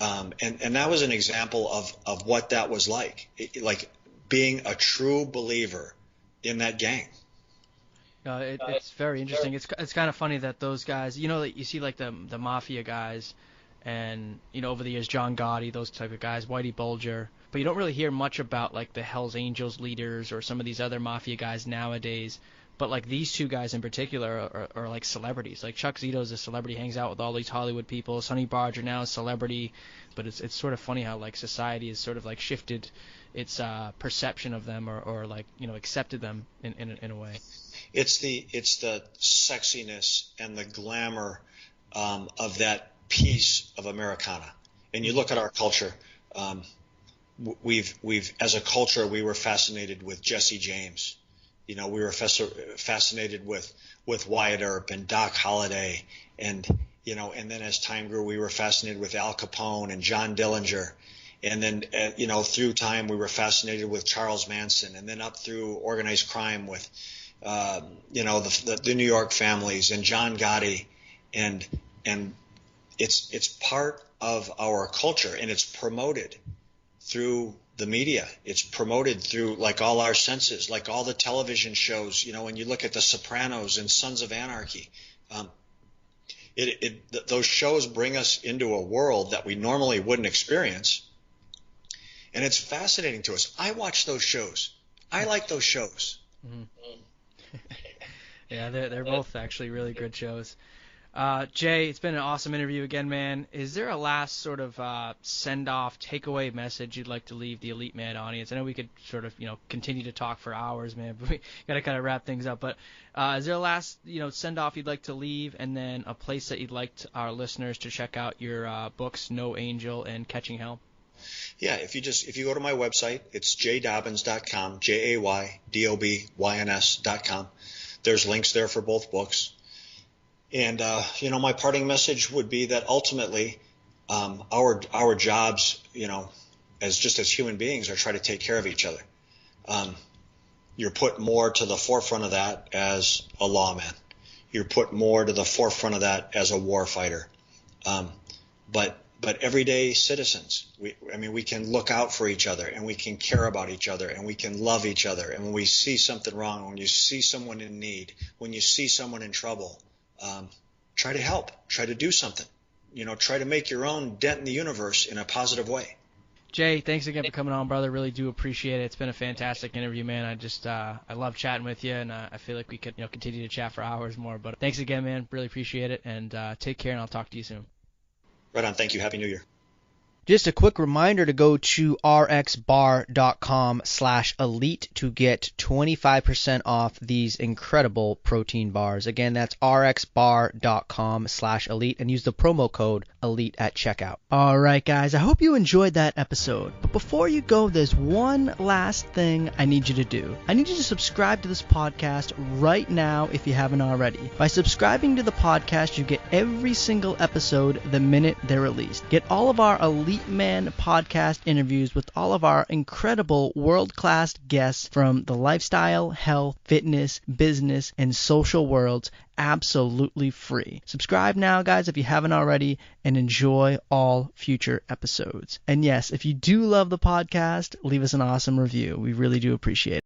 And that was an example of what that was like, like being a true believer in that gang. It's very interesting. It's kind of funny that those guys, like you see like the mafia guys, and over the years John Gotti, those type of guys, Whitey Bulger, but you don't really hear much about like the Hells Angels leaders or some of these other mafia guys nowadays. But like these two guys in particular are like celebrities. Like Chuck Zito's a celebrity, hangs out with all these Hollywood people. Sonny Barger now is a celebrity, but it's sort of funny how like society has sort of like shifted its perception of them, or like accepted them in a way. It's the sexiness and the glamour of that piece of Americana. And you look at our culture. We've as a culture, we were fascinated with Jesse James. We were fascinated with Wyatt Earp and Doc Holliday, and then as time grew, we were fascinated with Al Capone and John Dillinger, and then through time we were fascinated with Charles Manson, and then up through organized crime with the New York families and John Gotti, and it's part of our culture, and it's promoted through the media. It's promoted through like all our senses, like all the television shows. When you look at The Sopranos and Sons of Anarchy, those shows bring us into a world that we normally wouldn't experience, and it's fascinating to us. I watch those shows. I like those shows. Mm-hmm. Yeah, they're both actually really good shows. Jay, it's been an awesome interview again, man. Is there a last sort of send-off, takeaway message you'd like to leave the Elite Man audience? I know we could sort of, continue to talk for hours, man, but we got to kind of wrap things up. But is there a last, send-off you'd like to leave, and then a place that you'd like our listeners to check out your books, No Angel and Catching Hell? Yeah, if you go to my website, it's jaydobyns.com, JAYDOBYNS.com. There's links there for both books. And, my parting message would be that ultimately, our jobs, as human beings, are try to take care of each other. You're put more to the forefront of that as a lawman. You're put more to the forefront of that as a war fighter. But everyday citizens, we can look out for each other, and we can care about each other, and we can love each other. And when we see something wrong, when you see someone in need, when you see someone in trouble, try to help, try to do something, try to make your own dent in the universe in a positive way. Jay, thanks again for coming on, brother. Really do appreciate it. It's been a fantastic interview, man. I love chatting with you, and I feel like we could, continue to chat for hours more. But thanks again, man. Really appreciate it, and take care, and I'll talk to you soon. Right on. Thank you. Happy New Year. Just a quick reminder to go to rxbar.com/elite to get 25% off these incredible protein bars. Again, that's rxbar.com/elite, and use the promo code ELITE at checkout. All right, guys, I hope you enjoyed that episode. But before you go, there's one last thing I need you to do. I need you to subscribe to this podcast right now if you haven't already. By subscribing to the podcast, you get every single episode the minute they're released. Get all of our Elite Man podcast interviews with all of our incredible world-class guests from the lifestyle, health, fitness, business, and social worlds absolutely free. Subscribe now, guys, if you haven't already, and enjoy all future episodes. And yes, if you do love the podcast, leave us an awesome review. We really do appreciate it.